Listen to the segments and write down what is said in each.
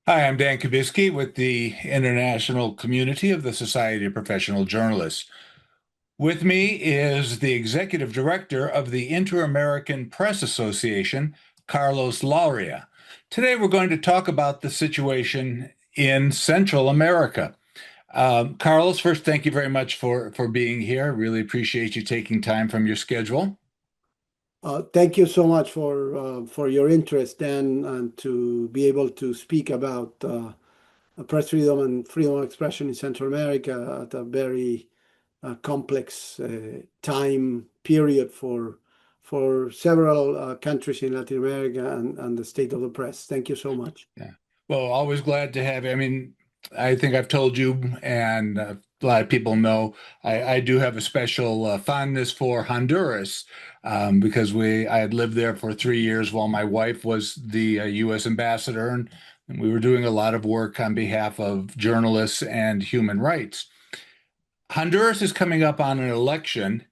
Hi, I'm Dan Kubisky with the International Community of the Society of Professional Journalists. With me is the Executive Director of the Inter-American Press Association, Carlos Lauria. Today, we're going to talk about the situation in Central America. Carlos, first, thank you very much for being here. Really appreciate you taking time from your schedule. Thank you so much for your interest, Dan, and to be able to speak about press freedom and freedom of expression in Central America at a very complex time period for several countries in Latin America and the state of the press. Thank you so much. Yeah. Well, always glad to have you. I mean, I think I've told you, and a lot of people know, I do have a special fondness for Honduras because I had lived there for 3 years while my wife was the U.S. ambassador, and we were doing a lot of work on behalf of journalists and human rights. Honduras is coming up on an election.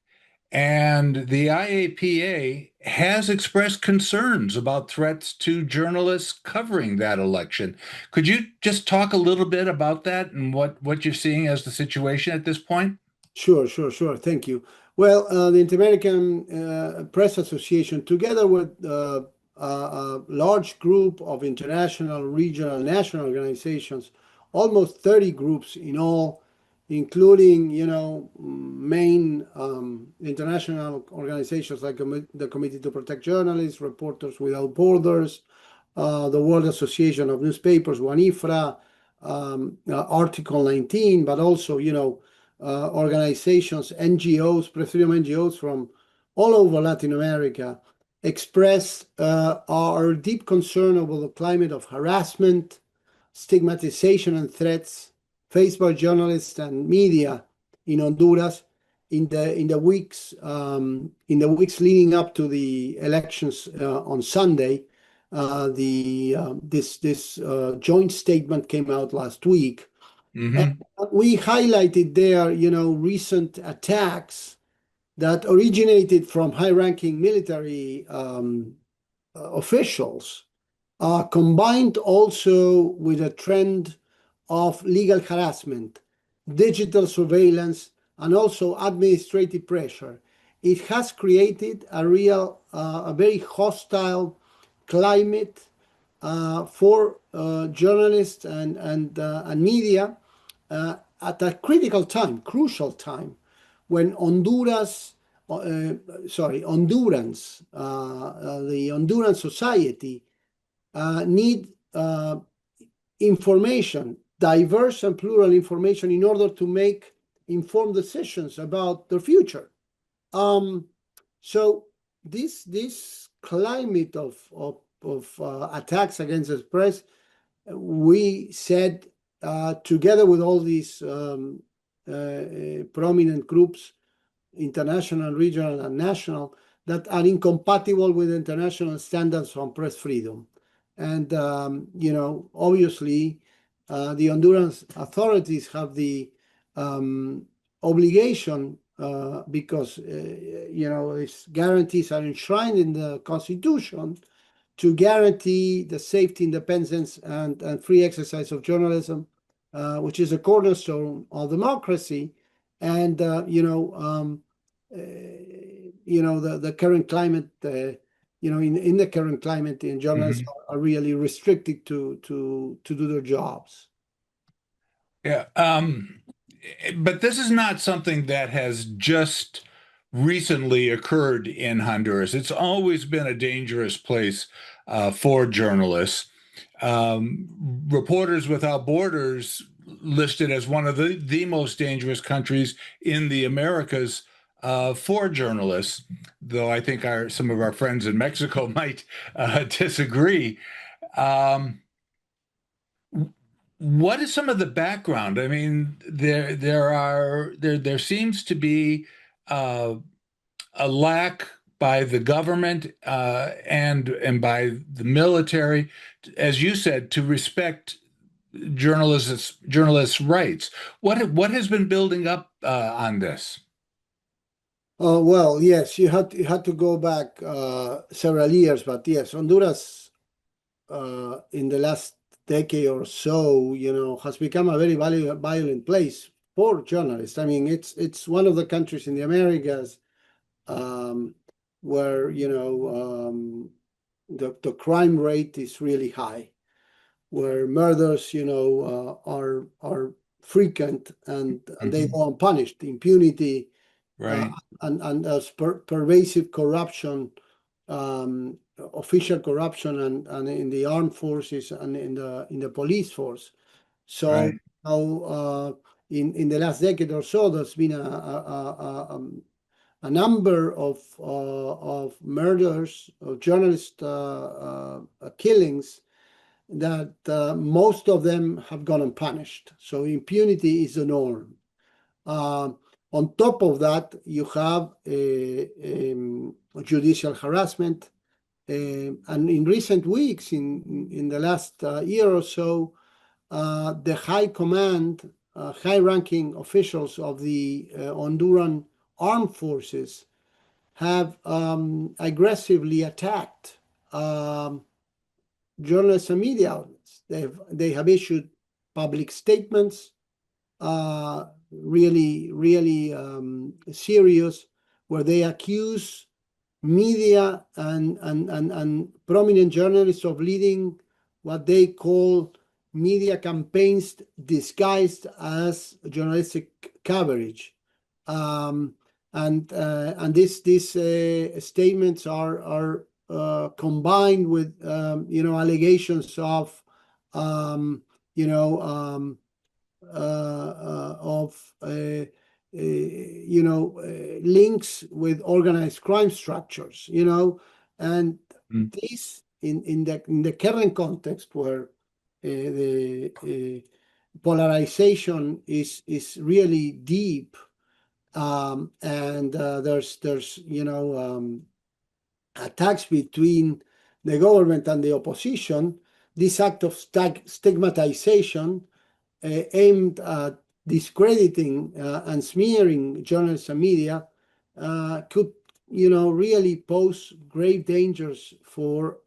And the IAPA has expressed concerns about threats to journalists covering that election. Could you just talk a little bit about that and what you're seeing as the situation at this point? Sure. Thank you. Well, the Inter-American Press Association, together with a large group of international, regional, national organizations, almost 30 groups in all, including, main international organizations like the Committee to Protect Journalists, Reporters Without Borders, the World Association of Newspapers, WANIFRA, Article 19, but also, organizations, NGOs, press freedom NGOs from all over Latin America express our deep concern over the climate of harassment, stigmatization, and threats faced by journalists and media in Honduras in the weeks leading up to the elections on Sunday. This joint statement came out last week. And Hmm. we highlighted there, recent attacks that originated from high-ranking military officials, combined also with a trend of legal harassment, digital surveillance, and also administrative pressure. It has created a very hostile climate for journalists and media at a critical time, crucial time, when Hondurans, the Honduran society need information, diverse and plural information, in order to make informed decisions about their future. So this climate of attacks against the press, we said, together with all these prominent groups, international, regional, and national, that are incompatible with international standards on press freedom. And, obviously, the Honduran authorities have the obligation, because, its guarantees are enshrined in the Constitution, to guarantee the safety, independence, and free exercise of journalism, which is a cornerstone of democracy. And the current climate, in the current climate, in journalists Hmm. are really restricted to do their jobs. Yeah. But this is not something that has just recently occurred in Honduras. It's always been a dangerous place for journalists. Reporters Without Borders listed as one of the most dangerous countries in the Americas for journalists, though I think some of our friends in Mexico might disagree. Um, what is some of the background? I mean, there seems to be uh, a lack by the government and by the military, as you said, to respect journalists' rights. What has been building up on this? Well, yes, you had to go back several years, but yes, Honduras in the last decade or so, has become a very violent place for journalists. I mean, it's one of the countries in the Americas um, where the crime rate is really high, where murders are frequent and they Mhm. go unpunished. Impunity uh, Right. and pervasive corruption, official corruption, and in the armed forces and in the police force. So Right. now, in the last decade or so, there's been a number of murders, of journalist killings that most of them have gone unpunished. So impunity is the norm. Um, on top of that, you have judicial harassment. And in recent weeks, in the last year or so, the high command, high-ranking officials of the Honduran armed forces have aggressively attacked um, journalists and media outlets. They have issued public statements, really serious, where they accuse media and prominent journalists of leading what they call media campaigns disguised as journalistic coverage. Um, and these statements are combined with allegations of um, you know um, of links with organized crime structures, and Mm. this in the current context where the polarization is really deep, and there's attacks between the government and the opposition. This act of stigmatization aimed at discrediting and smearing journalists and media could, really pose grave dangers for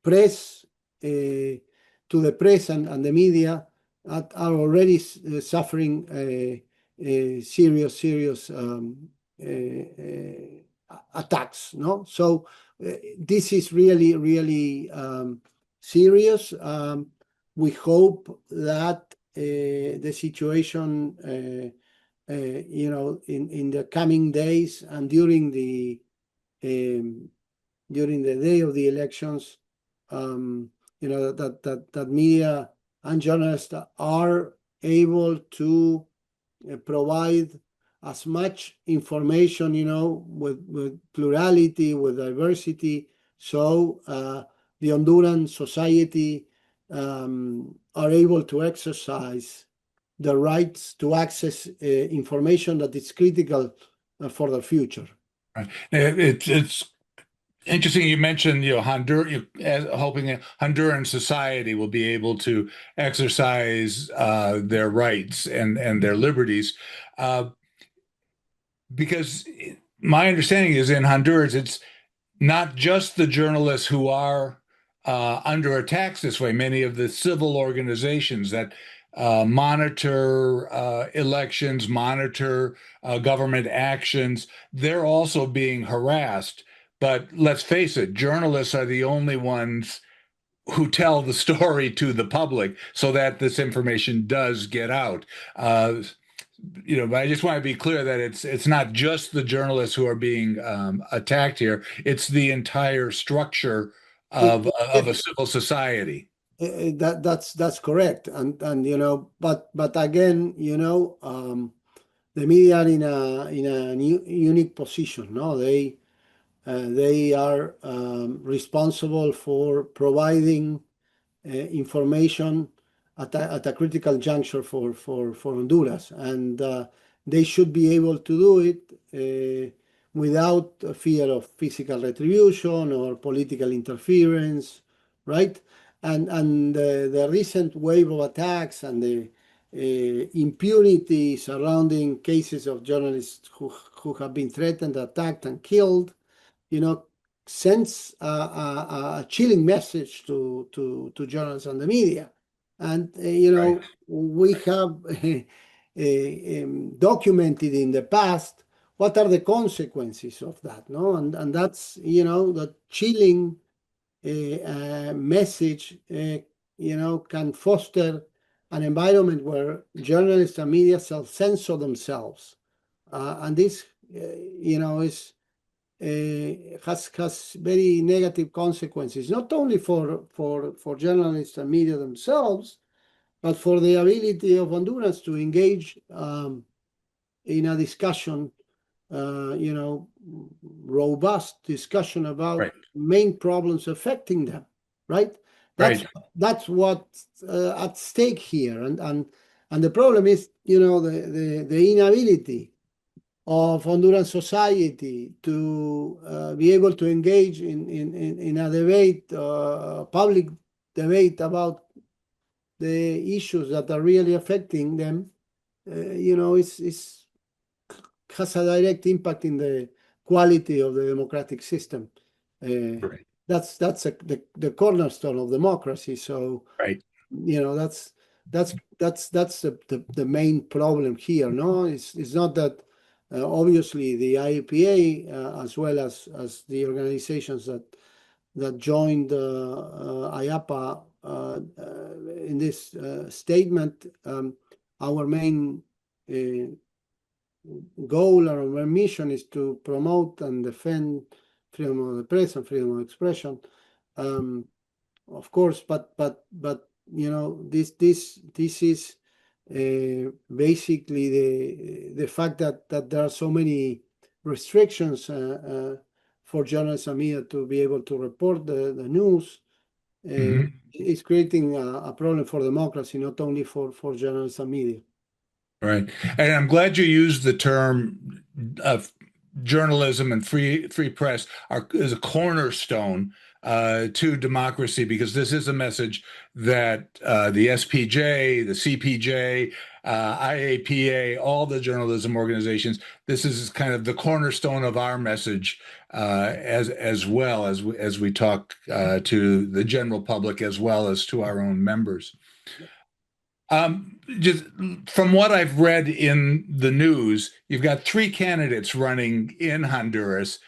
press, to the press and the media that are already suffering serious attacks. No, so this is really serious. We hope that the situation, in the coming days and um, during the day of the elections, um, that media and journalists are able to provide as much information, with plurality, with diversity, so the Honduran society are able to exercise the rights to access information that is critical for the future. Right. It's interesting you mentioned, hoping that Honduran society will be able to exercise their rights and their liberties. Uh, because my understanding is in Honduras, it's not just the journalists who are under attacks this way. Many of the civil organizations that monitor elections, monitor government actions, they're also being harassed. But let's face it, journalists are the only ones who tell the story to the public so that this information does get out. But I just want to be clear that it's not just the journalists who are being attacked here. It's the entire structure It, of a civil society. that's correct, and but again, the media are in a unique position. No, they are responsible for providing information at a critical juncture for Honduras, and they should be able to do it without a fear of physical retribution or political interference, right? And the recent wave of attacks and the impunity surrounding cases of journalists who have been threatened, attacked, and killed, you know, sends a chilling message to journalists and the media. And, Right. we have documented in the past what are the consequences of that, no? And that's, the chilling message, can foster an environment where journalists and media self-censor themselves. And this, is has very negative consequences, not only for journalists and media themselves, but for the ability of Hondurans to engage in a discussion, robust discussion about Right. main problems affecting them, right? That's Right. that's what's at stake here, and the problem is, the inability of Honduran society to be able to engage in a debate, public debate about the issues that are really affecting them, it's has a direct impact in the quality of the democratic system. Uh, Right. the cornerstone of democracy. So, Right. that's the main problem here. No, it's not that obviously the IAPA, as well as the organizations that joined IAPA in this statement. Our main goal or our mission is to promote and defend freedom of the press and freedom of expression. Of course, but this is basically the fact that there are so many restrictions for journalists and media to be able to report the news. Hmm. Is creating a problem for democracy, not only for journalists and media. Right. And I'm glad you used the term of journalism and free press is a cornerstone to democracy, because this is a message that the SPJ, the CPJ, IAPA, all the journalism organizations, this is kind of the cornerstone of our message, as well as we talk to the general public as well as to our own members. Just from what I've read in the news, you've got three candidates running in Honduras.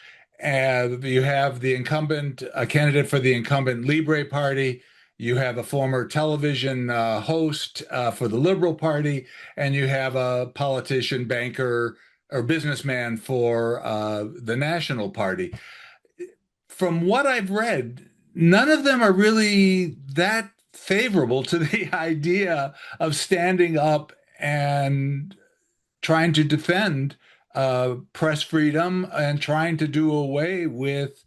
You have the incumbent, a candidate for the incumbent Libre Party. You have a former television host for the Liberal Party, and you have a politician, banker, or businessman for the National Party. From what I've read, none of them are really that favorable to the idea of standing up and trying to defend press freedom and trying to do away with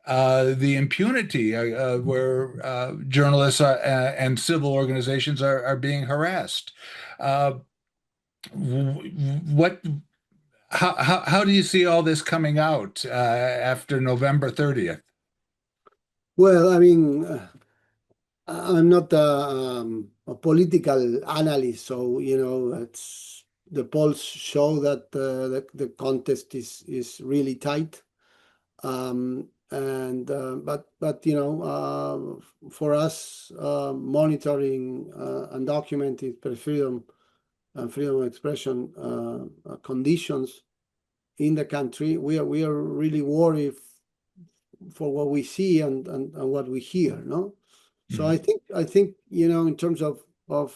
the impunity where journalists and civil organizations are being harassed. Uh, what? How do you see all this coming out after November 30th? Well, I mean, I'm not a political analyst, so it's the polls show that the contest is really tight. And but for us, monitoring and documenting press freedom and freedom of expression conditions in the country, we are really worried for what we see and what we hear. No, so Mhm. I think in terms of of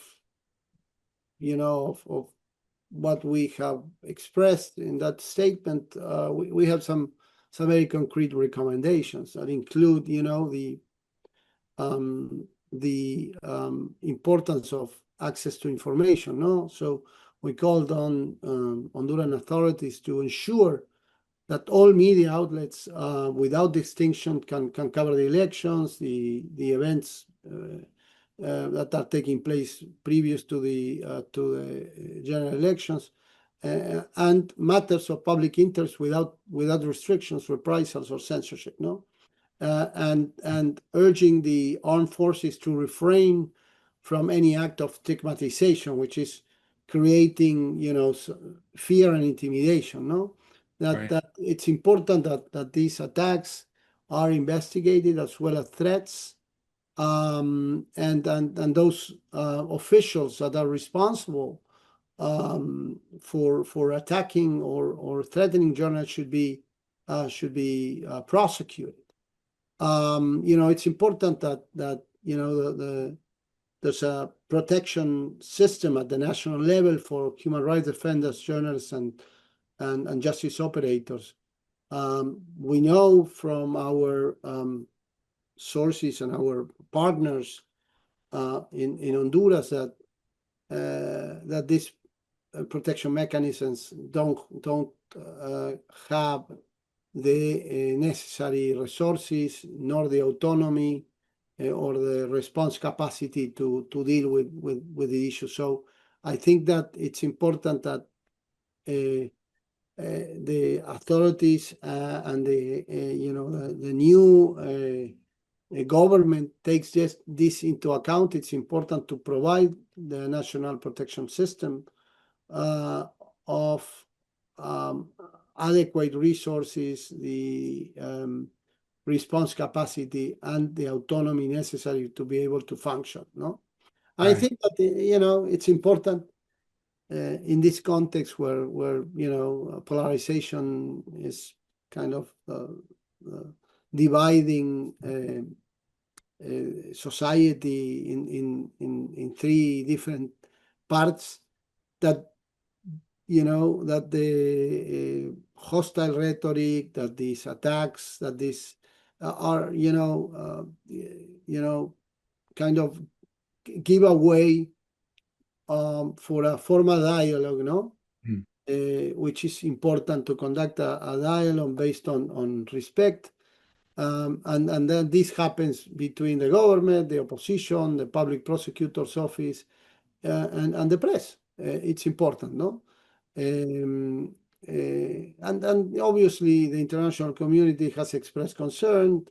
what we have expressed in that statement, we have some very concrete recommendations that include, the importance of access to information. No, so we called on Honduran authorities to ensure that all media outlets, without distinction, can cover the elections, the events that are taking place previous to the general elections, and matters of public interest without restrictions, reprisals, or censorship. No, and urging the armed forces to refrain from any act of stigmatization, which is creating, fear and intimidation. No, that Right. that it's important that these attacks are investigated, as well as threats. And those officials that are responsible for attacking or threatening journalists should be prosecuted. It's important that there's a protection system at the national level for human rights defenders, journalists, and justice operators. We know from our sources and our partners in Honduras that these protection mechanisms don't have the necessary resources, nor the autonomy or the response capacity to deal with the issue. So I think that it's important that the authorities and the new government takes this into account. It's important to provide the national protection system of adequate resources, the response capacity, and the autonomy necessary to be able to function. No, I Right. think that it's important in this context where polarization is kind of dividing society in three different parts, that that the hostile rhetoric, that these attacks, that these are kind of give away for a formal dialogue, Mm. Which is important to conduct a dialogue based on respect. And then this happens between the government, the opposition, the public prosecutor's office, and the press. It's important, no? And obviously the international community has expressed concern.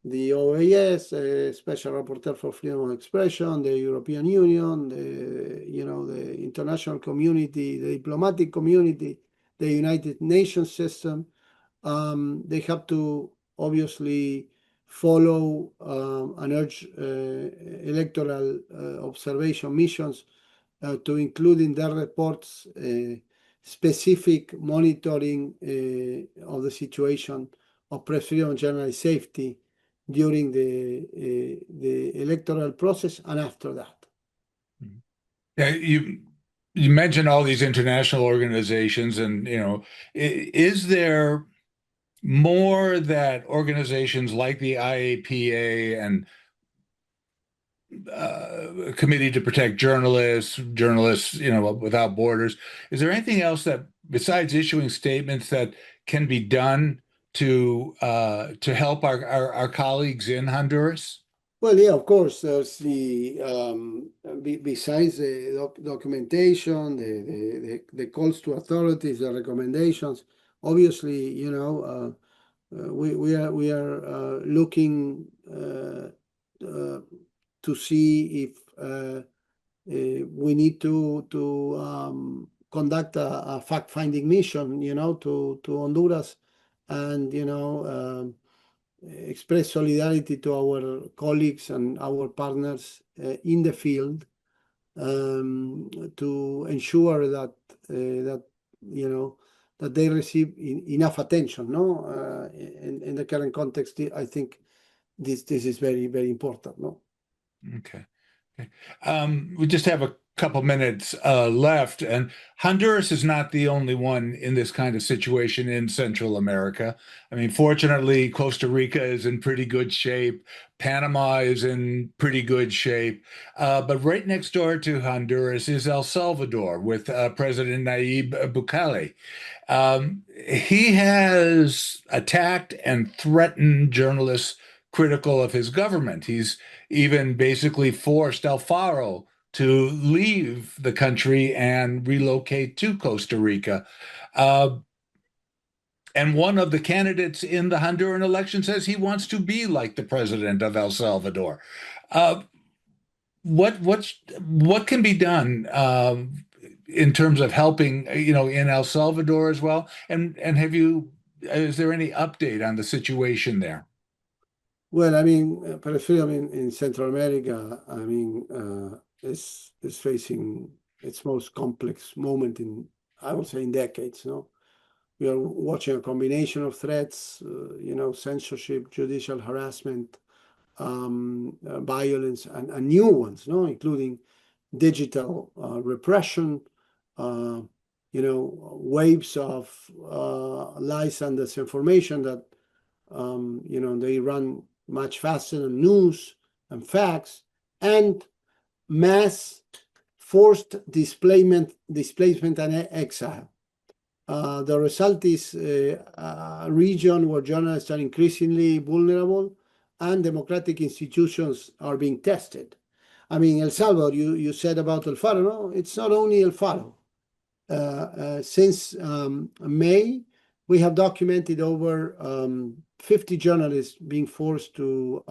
The OAS, Special Rapporteur for Freedom of Expression, the European Union, the international community, the diplomatic community, the United Nations system. They have to obviously follow and urge electoral observation missions to include in their reports specific monitoring of the situation of press freedom and journalist safety during the electoral process and after that. Yeah, you mentioned all these international organizations, and is there more that organizations like the IAPA and Committee to Protect Journalists, Without Borders, is there anything else that besides issuing statements that can be done to help our colleagues in Honduras? Well, yeah, of course, there's besides the documentation, the calls to authorities, the recommendations. Obviously, we are looking to see if we need to conduct a fact-finding mission, to Honduras, and express solidarity to our colleagues and our partners in the field, to ensure that that they receive enough attention. No, in the current context, I think this is very, very important. No. Okay. Okay. We just have a couple minutes left, and Honduras is not the only one in this kind of situation in Central America. I mean, fortunately, Costa Rica is in pretty good shape. Panama is in pretty good shape. But right next door to Honduras is El Salvador with President Nayib Bukele. He has attacked and threatened journalists critical of his government. He's even basically forced Alfaro to leave the country and relocate to Costa Rica. Uh, and one of the candidates in the Honduran election says he wants to be like the president of El Salvador. Uh, what can be done in terms of helping, in El Salvador as well? And is there any update on the situation there? Well, I mean, Peripheral in Central America, I mean, is facing its most complex moment in, I would say, in decades. No, we are watching a combination of threats, censorship, judicial harassment, violence, and new ones, no, including digital repression, uh, waves of lies and disinformation that they run much faster than news and facts, and mass forced displacement and exile. The result is a region where journalists are increasingly vulnerable and democratic institutions are being tested. I mean, El Salvador, you said about El Faro, no? It's not only El Faro. Since May, we have documented over 50 journalists being forced to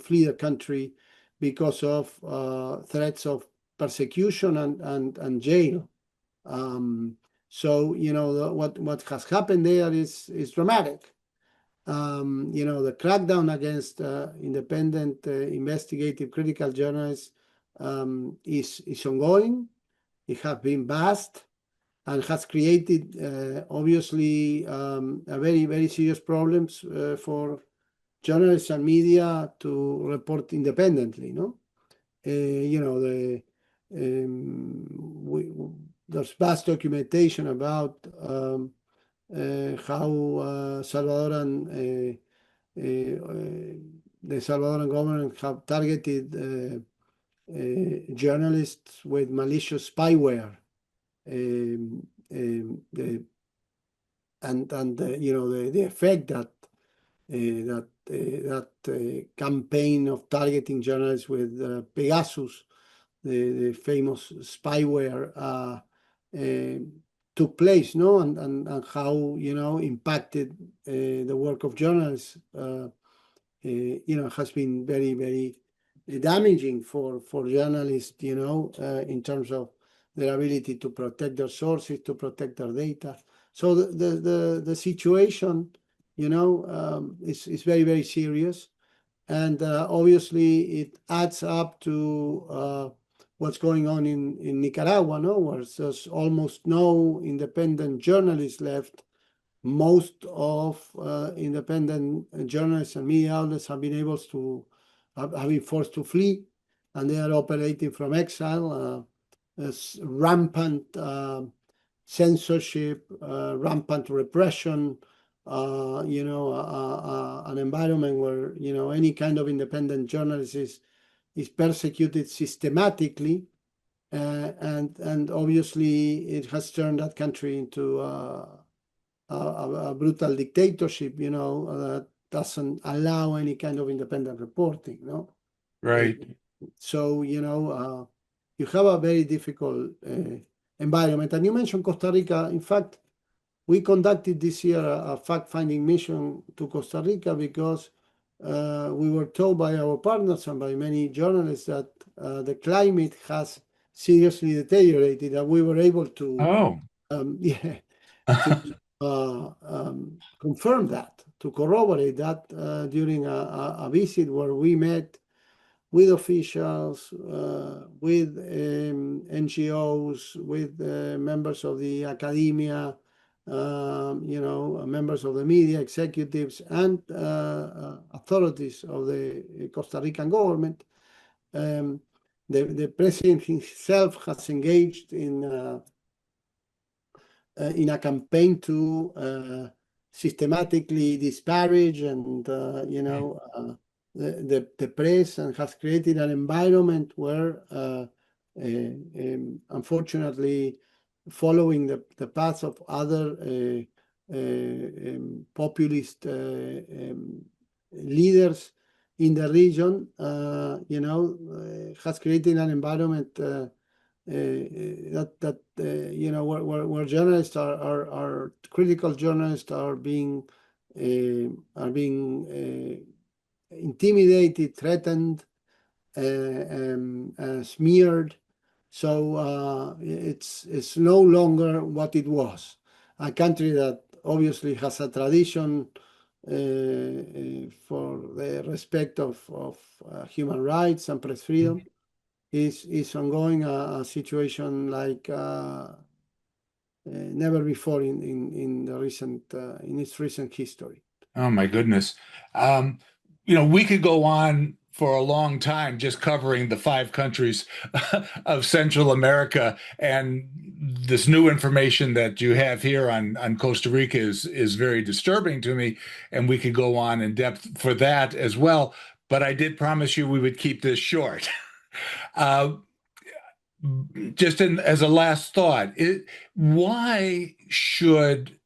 flee the country because of threats of persecution and jail. So what has happened there is dramatic. The crackdown against independent, investigative, critical journalists is ongoing. It has been vast and has created obviously a very, very serious problems for journalists and media to report independently. No, there's vast documentation about how the Salvadoran government have targeted journalists with malicious spyware. The effect that campaign of targeting journalists with Pegasus, the famous spyware, took place, no, and how impacted the work of journalists, has been very, very damaging for journalists, in terms of their ability to protect their sources, to protect their data. So the situation, is very, very serious. And obviously it adds up to what's going on in Nicaragua, no, where there's almost no independent journalists left. Most of independent journalists and media outlets have been forced to flee, and they are operating from exile. There's rampant censorship, rampant repression, an environment where any kind of independent journalist is persecuted systematically, and obviously it has turned that country into a brutal dictatorship, that doesn't allow any kind of independent reporting, no? Right. So, you have a very difficult environment. And you mentioned Costa Rica. In fact, we conducted this year a fact-finding mission to Costa Rica because we were told by our partners and by many journalists that the climate has seriously deteriorated, and we were able to, Oh. yeah, to confirm that, to corroborate that during a visit where we met with officials, with NGOs, with members of the academia, members of the media, executives, and authorities of the Costa Rican government. The president himself has engaged in a campaign to systematically disparage and the press, and has created an environment where unfortunately, following the path of other populist leaders in the region, has created an environment where journalists are critical journalists are being intimidated, threatened, smeared. So it's no longer what it was. A country that obviously has a tradition for the respect of human rights and press freedom is ongoing, a situation like never before in the recent in its recent history. Oh my goodness. Um, we could go on for a long time just covering the five countries of Central America, and this new information that you have here on Costa Rica is very disturbing to me, and we could go on in depth for that as well. But I did promise you we would keep this short. Uh, as a last thought, why should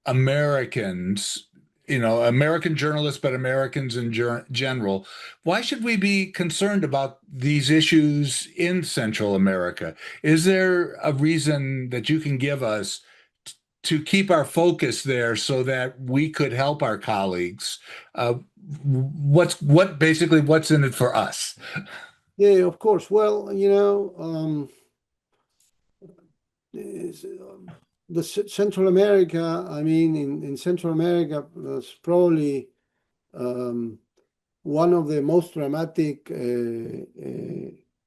Americans, American journalists, but Americans in general, why should we be concerned about these issues in Central America? Is there a reason that you can give us to keep our focus there so that we could help our colleagues? What's in it for us? Yeah, of course. Well, Central America, I mean, in Central America, there's probably um, one of the most dramatic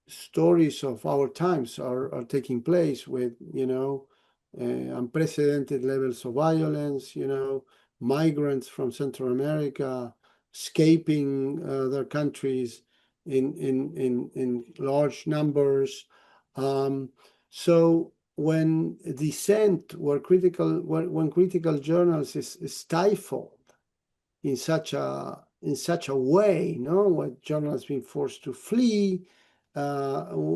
stories of our times are taking place with, unprecedented levels of violence, migrants from Central America escaping their countries in large numbers. Um, so when dissent, when critical journals is stifled in such a way, where journalists being forced to flee, with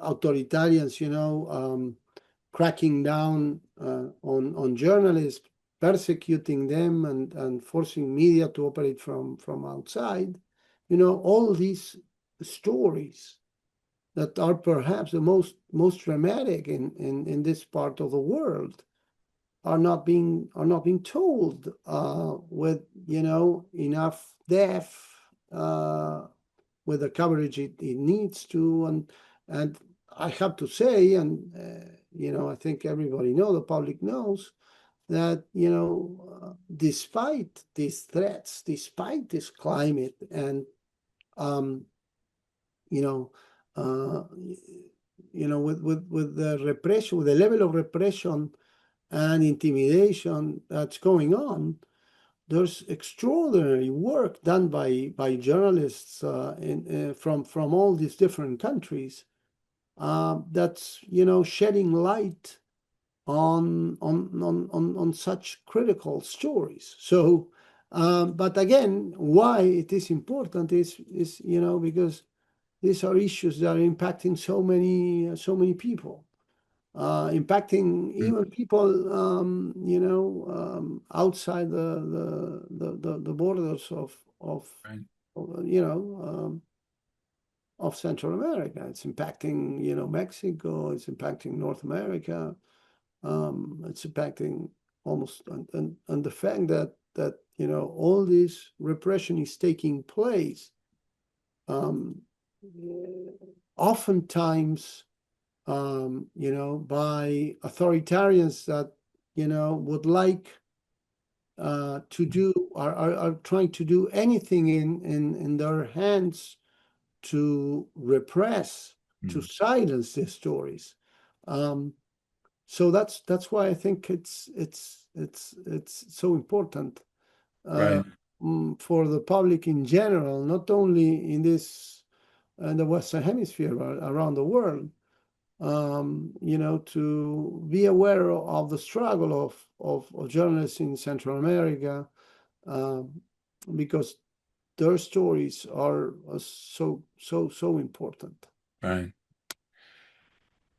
authoritarians, cracking down on journalists, persecuting them, and forcing media to operate from outside. All these stories that are perhaps the most dramatic in this part of the world are not being told with enough depth, with the coverage it needs to. And I have to say, and I think everybody knows, the public knows, that despite these threats, despite this climate, and um, you know uh, with the repression, with the level of repression and intimidation that's going on, there's extraordinary work done by journalists from all these different countries, that's shedding light on such critical stories. So, but again, why it is important is because these are issues that are impacting so many people, impacting even people, outside the borders Right, of, you know, of Central America. It's impacting, Mexico. It's impacting North America. It's impacting almost, and the fact that all this repression is taking place, um, oftentimes, by authoritarians that, would like to do, are trying to do anything in their hands to repress, to mm, silence these stories. Um, so that's why I think it's so important, uh, right. for the public in general, not only in the Western Hemisphere, but around the world, to be aware of the struggle of journalists in Central America, um, because their stories are so important. Right.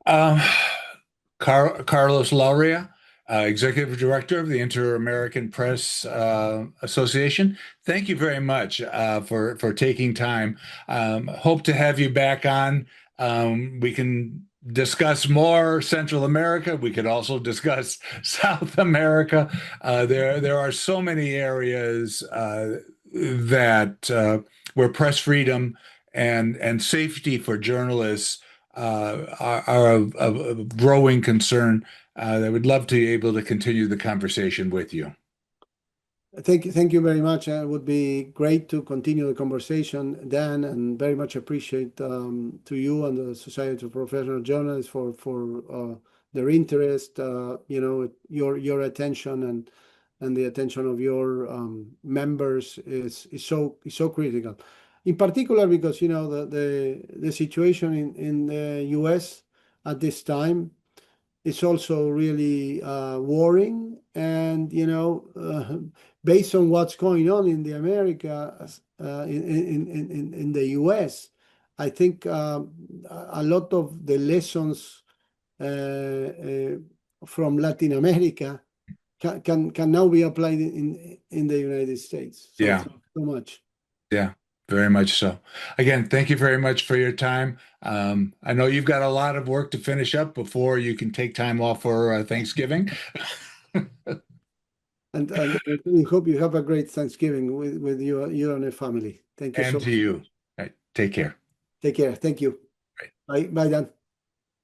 Um, Carlos Lauria, Executive Director of the Inter-American Press Association. Thank you very much for taking time. Hope to have you back on. We can discuss more Central America. We could also discuss South America. There are so many areas that where press freedom and safety for journalists are of growing concern. I would love to be able to continue the conversation with you. Thank you very much. It would be great to continue the conversation, Dan, and very much appreciate to you and the Society of Professional Journalists for their interest, your attention and the attention of your members is so critical. In particular, because the situation in the U.S. at this time, it's also really worrying. And, based on what's going on in the Americas, in the US, I think a lot of the lessons from Latin America can now be applied in the United States. So Yeah. thank you so much. Yeah, very much so. Again, thank you very much for your time. I know you've got a lot of work to finish up before you can take time off for Thanksgiving. And we hope you have a great Thanksgiving with you and your family. Thank you so And to much. you. All right, take care. Take care. Thank you. Right. Bye, Dan.